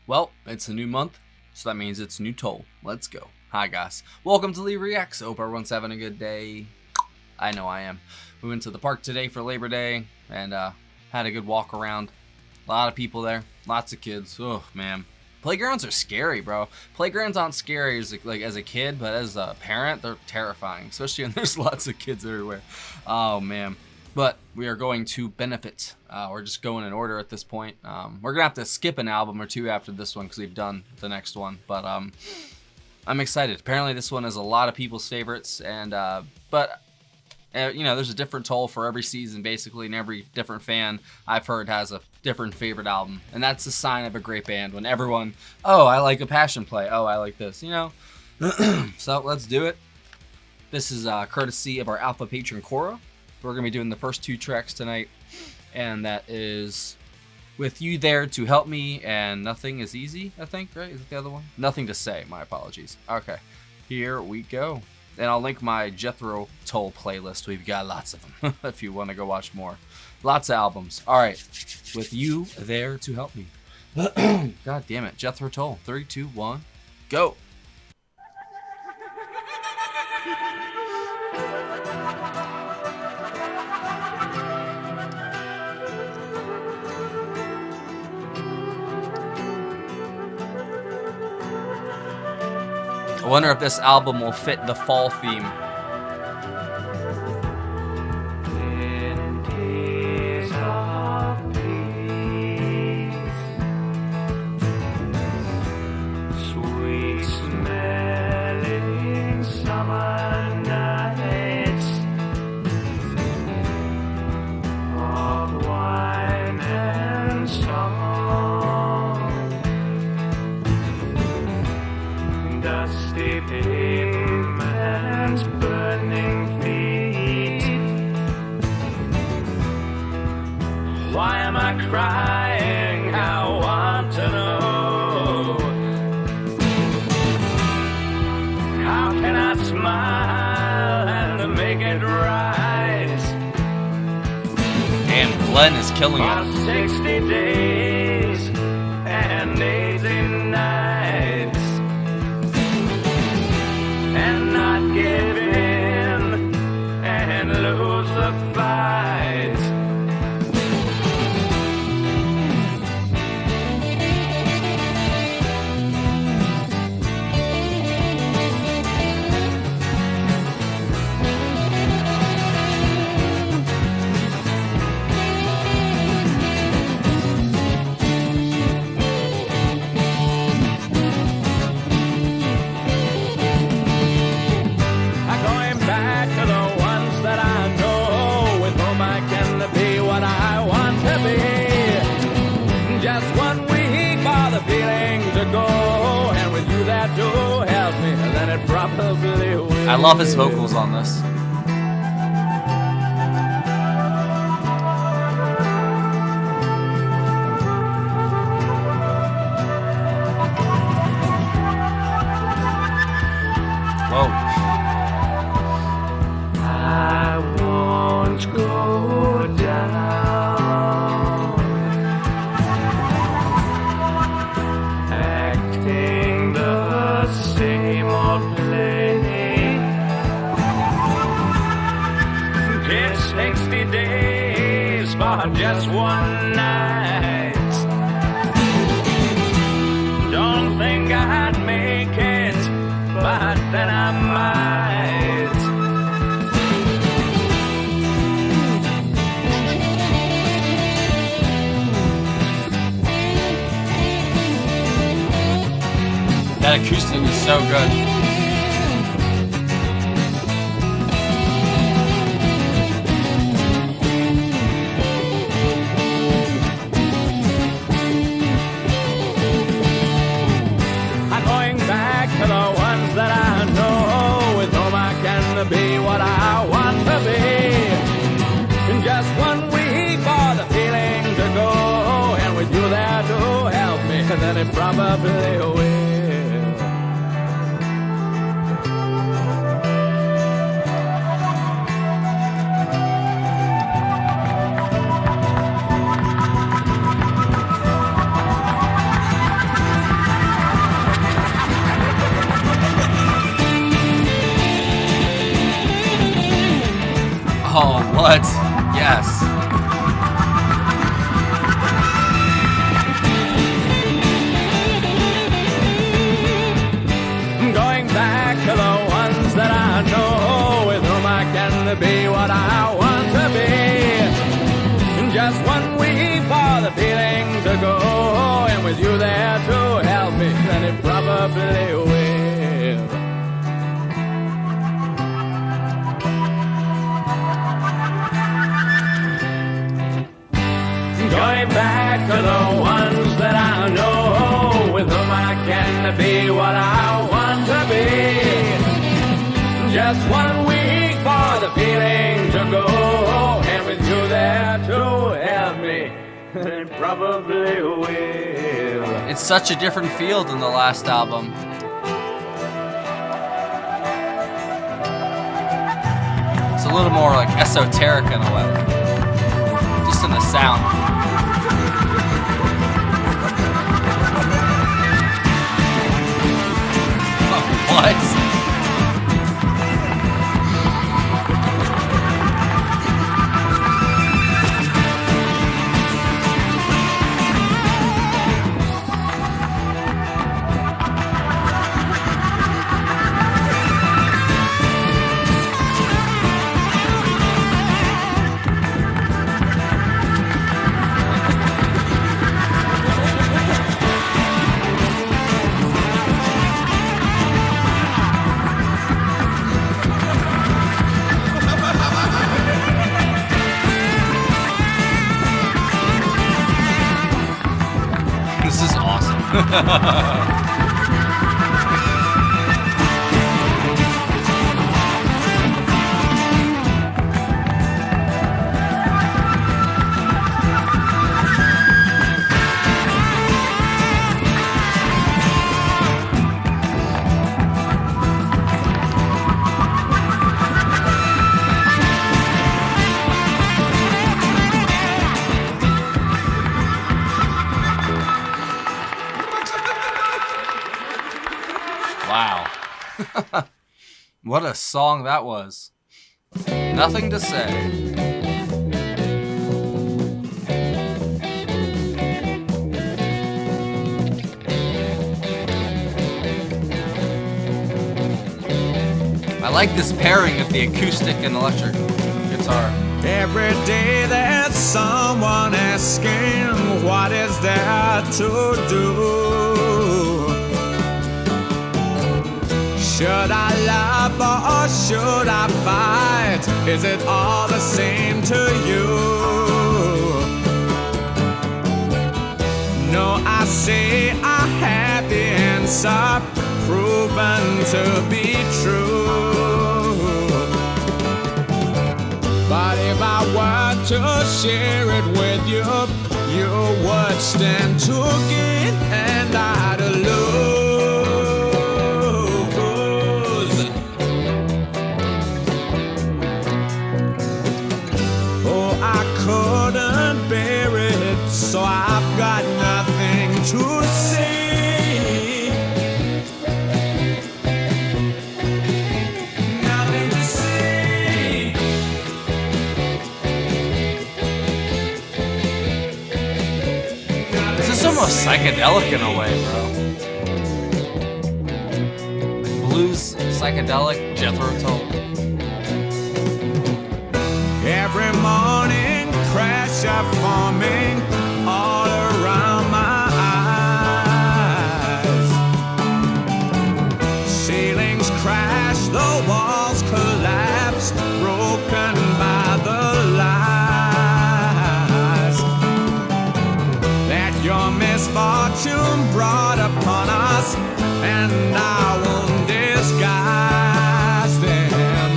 Well, it's a new month, so that means it's new toll. Let's go. Hi guys, welcome to Lee Reacts. Hope everyone's having a good day. I know I am. We went to the park today for Labor Day and had a good walk around. A lot of people there, lots of kids. Oh man, playgrounds are scary, bro. Playgrounds aren't scary as a kid, but as a parent, they're terrifying, especially when there's lots of kids everywhere. Oh man. But we are going to benefit. We're just going in order at this point. We're gonna have to skip an album or two after this one because we've done the next one. But I'm excited. Apparently this one is a lot of people's favorites, and you know, there's a different toll for every season basically, and every different fan I've heard has a different favorite album, and that's a sign of a great band when everyone, oh, I like a Passion Play, oh, I like this, you know. So let's do it. This is courtesy of our alpha patron Cora. We're gonna be doing the first two tracks tonight, and that is With You There to Help Me and Nothing Is Easy, I think, right? Is it the other one? Nothing to Say, my apologies. Okay, here we go. And I'll link my Jethro Tull playlist. We've got lots of them if you want to go watch more. Lots of albums. All right, With You There to Help Me. God damn it, Jethro Tull. 3, 2, 1, go. I wonder if this album will fit the fall theme. In days of peace, sweet smelling summer nights of wine and song, dusty pavements, burning feet. Why am I crying? I want to know. How can I smile and make it right? And Glenn is killing For it. 60 days and 80 nights, and not give in and lose the fight. I love his vocals on this. Whoa. I won't go down, acting the same old play. Did 60 days for just one night. Don't think I'd make it, but then I might. That acoustic is so good. I'm going back to the ones that I know, with whom I can be what I want to be. In just 1 week for the feeling to go, and with you there to help me, then it probably will. What? Yes. Going back to the ones that I know, with whom I can be what I want to be. Just 1 week for the feeling to go, and with you there to help me, then it probably will. Going back to the ones that I know, with whom I can be what I want to be. Just 1 week for the feeling to go, and with you there to help me, it probably will. It's such a different feel than the last album. It's a little more like esoteric in a way. Just in the sound. What? This is awesome. Wow. What a song that was. Nothing to say. I like this pairing of the acoustic and electric guitar. Every day there's someone asking, what is there to do? Should I love or should I fight? Is it all the same to you? No, I say I have the answer, proven to be true. But if I were to share it with you, you would stand to gain and I'd lose. Oh, I couldn't bear it, so I've got nothing to say. Nothing to say. This is almost psychedelic in a way, bro. Blues, psychedelic, Jethro Tull. Every morning, crash are forming all around my eyes. Ceilings crash, the walls collapse, broken by the lies that your misfortune brought upon us, and I won't disguise them.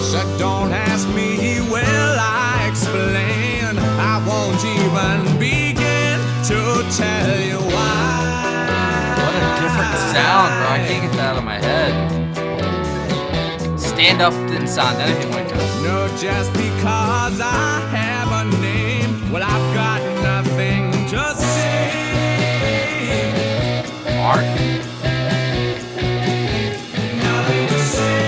So don't ask me, will I explain? I won't even begin to tell you why. What a different sound, bro. I can't get that out of my head. Stand Up didn't sound anything like this. No, just because I have a name, well, I've got nothing to say. Art. Nothing to say.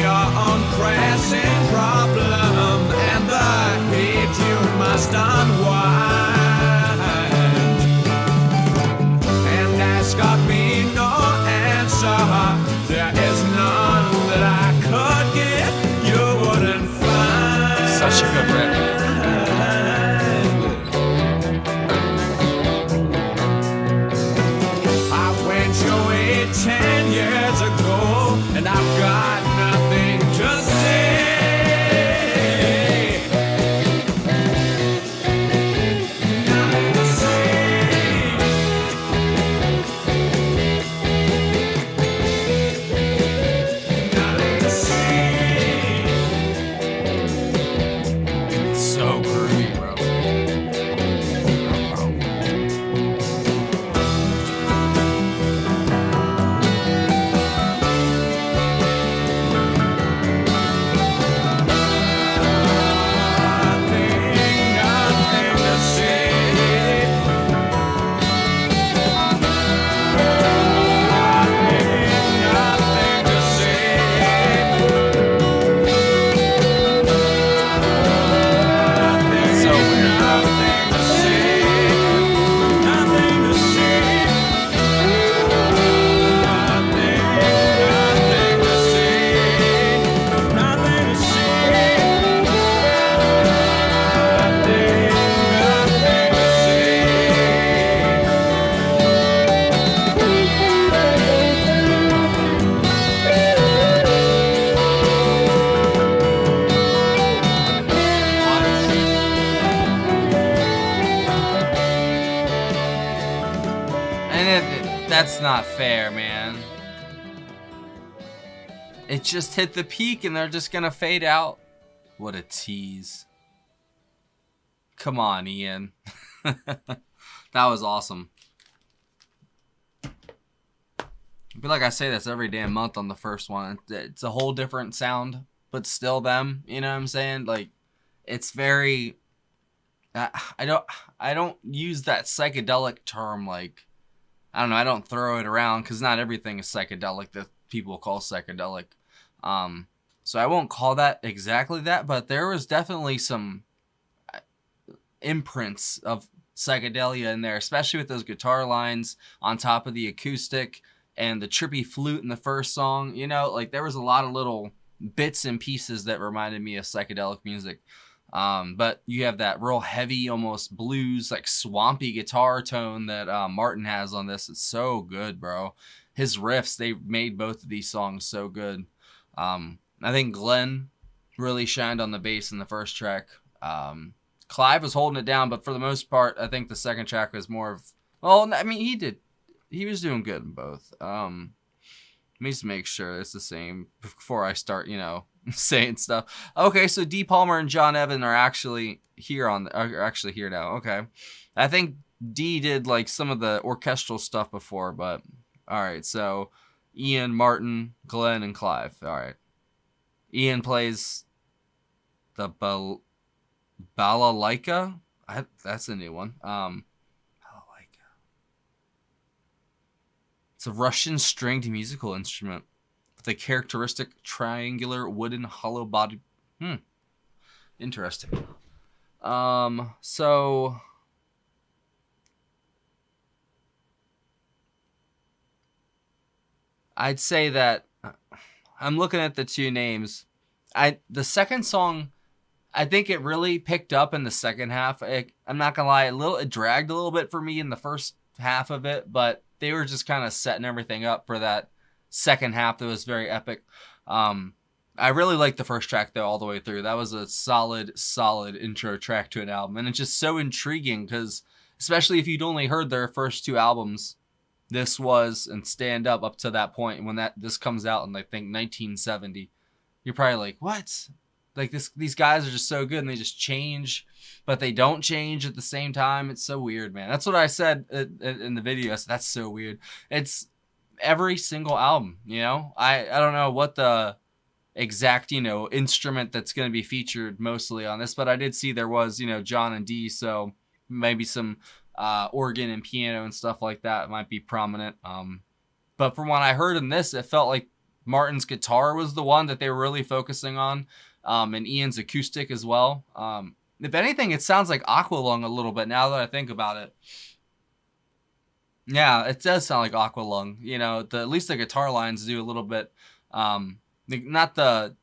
your own pressing problem, and the hate you must unwind. And ask of me no answer, there is none that I could give you wouldn't find. Such a good riff. I went your way 10 years ago, and I've got nothing to say. Nothing to say. Nothing to say. It's so groovy, bro. Nothing to say. Nothing to say. So weird. Nothing to say. Nothing to say. Nothing to say. Nothing to say. Nothing to And that's not fair, man. It just hit the peak and they're just gonna fade out. What a tease. Come on, Ian. That was awesome. I feel like I say this every damn month on the first one. It's a whole different sound, but still them. You know what I'm saying? Like, it's very. I don't use that psychedelic term like. I don't know. I don't throw it around because not everything is psychedelic that people call psychedelic. So I won't call that exactly that, but there was definitely some imprints of psychedelia in there, especially with those guitar lines on top of the acoustic and the trippy flute in the first song. You know, like there was a lot of little bits and pieces that reminded me of psychedelic music. But you have that real heavy, almost blues, like swampy guitar tone that Martin has on this. It's so good, bro. His riffs, they made both of these songs so good. I think Glenn really shined on the bass in the first track. Clive was holding it down, but for the most part, I think the second track was more of... Well, I mean, he was doing good in both. Let me just make sure it's the same before I start, saying stuff. Okay, so D. Palmer and John Evan are actually here now. Okay. I think D did like some of the orchestral stuff before, but all right. So Ian, Martin, Glenn, and Clive. All right. Ian plays the balalaika. That's a new one. Balalaika. It's a Russian stringed musical instrument with a characteristic triangular wooden hollow body. Interesting. So I'd say that I'm looking at the two names. The second song, I think it really picked up in the second half. I'm not gonna lie, it dragged a little bit for me in the first half of it, but they were just kind of setting everything up for that second half that was very epic. I really liked the first track though all the way through. That was a solid intro track to an album, and it's just so intriguing because especially if you'd only heard their first two albums, this was and Stand Up to that point when this comes out in I think 1970, you're probably like, what? Like these guys are just so good and they just change, but they don't change at the same time. It's so weird, man. That's what I said in the video. I said, that's so weird. It's every single album, I don't know what the exact, instrument that's going to be featured mostly on this, but I did see there was, John and D, so maybe some organ and piano and stuff like that might be prominent. But from what I heard in this, it felt like Martin's guitar was the one that they were really focusing on, and Ian's acoustic as well. If anything, it sounds like Aqualung a little bit now that I think about it. Yeah, it does sound like Aqualung. You know, at least the guitar lines do a little bit, not the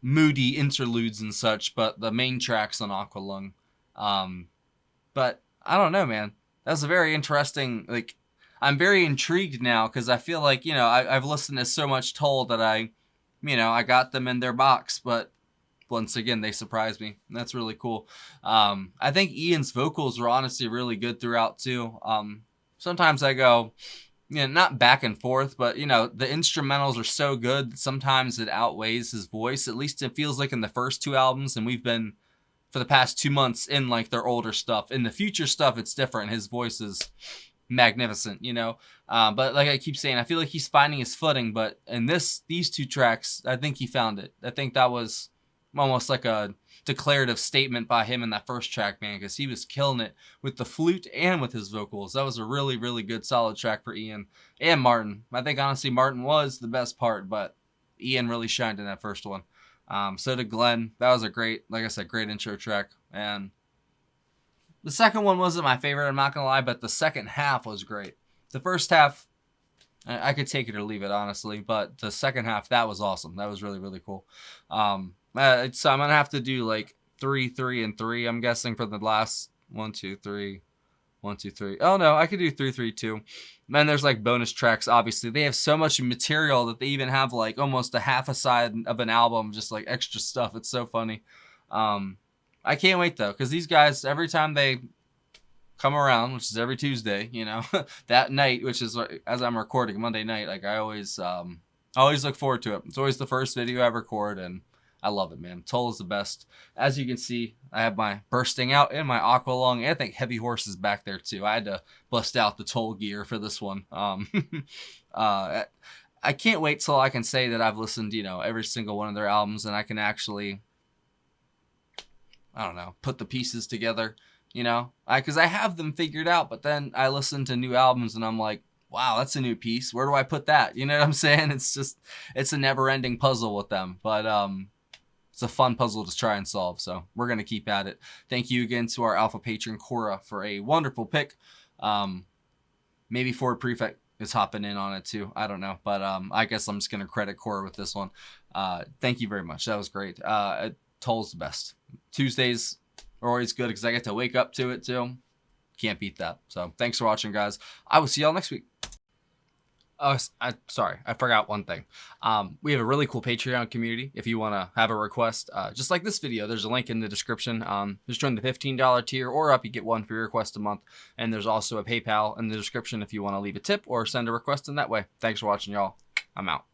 moody interludes and such, but the main tracks on Aqualung. But I don't know, man. That's a very interesting, like, I'm very intrigued now because I feel like, you know, I've listened to so much Tull that I got them in their box, but once again, they surprised me. That's really cool. I think Ian's vocals were honestly really good throughout too. Sometimes I go, you know, not back and forth, but, you know, the instrumentals are so good that sometimes it outweighs his voice. At least it feels like in the first 2 albums, and we've been, for the past 2 months, in like their older stuff. In the future stuff, it's different. His voice is magnificent, you know. But like I keep saying, I feel like he's finding his footing. But in these 2 tracks, I think he found it. I think that was almost like a declarative statement by him in that first track, man, because he was killing it with the flute and with his vocals. That was a really, really good, solid track for Ian and Martin. I think honestly Martin was the best part, but Ian really shined in that first one. So did Glenn. That was a great, like I said, great intro track. And the second one wasn't my favorite, I'm not gonna lie, but the second half was great. The first half, I could take it or leave it, honestly, but the second half, that was awesome. That was really, really cool. So I'm gonna have to do like 3, 3, and 3. I'm guessing for the last 1, 2, 3, 1, 2, 3. Oh no, I could do 3, 3, 2. Then there's like bonus tracks. Obviously, they have so much material that they even have like almost a half a side of an album, just like extra stuff. It's so funny. I can't wait though, because these guys, every time they come around, which is every Tuesday, you know, that night, which is as I'm recording Monday night, like I always look forward to it. It's always the first video I record, and I love it, man. Tull is the best. As you can see, I have my bursting out and my Aqualung, and I think Heavy Horse is back there too. I had to bust out the Tull gear for this one. I can't wait till I can say that I've listened, you know, every single one of their albums, and I can actually, I don't know, put the pieces together, you know, because I have them figured out, but then I listen to new albums and I'm like, wow, that's a new piece. Where do I put that? You know what I'm saying? It's a never ending puzzle with them, but, it's a fun puzzle to try and solve, so we're going to keep at it. Thank you again to our alpha patron, Cora, for a wonderful pick. Maybe Ford Prefect is hopping in on it too. I don't know, but I guess I'm just going to credit Cora with this one. Thank you very much. That was great. Tull's the best. Tuesdays are always good because I get to wake up to it too. Can't beat that. So thanks for watching, guys. I will see y'all next week. Oh, sorry, I forgot one thing. We have a really cool Patreon community. If you want to have a request, just like this video, there's a link in the description. Just join the $15 tier or up, you get one free request a month. And there's also a PayPal in the description if you want to leave a tip or send a request in that way. Thanks for watching, y'all. I'm out.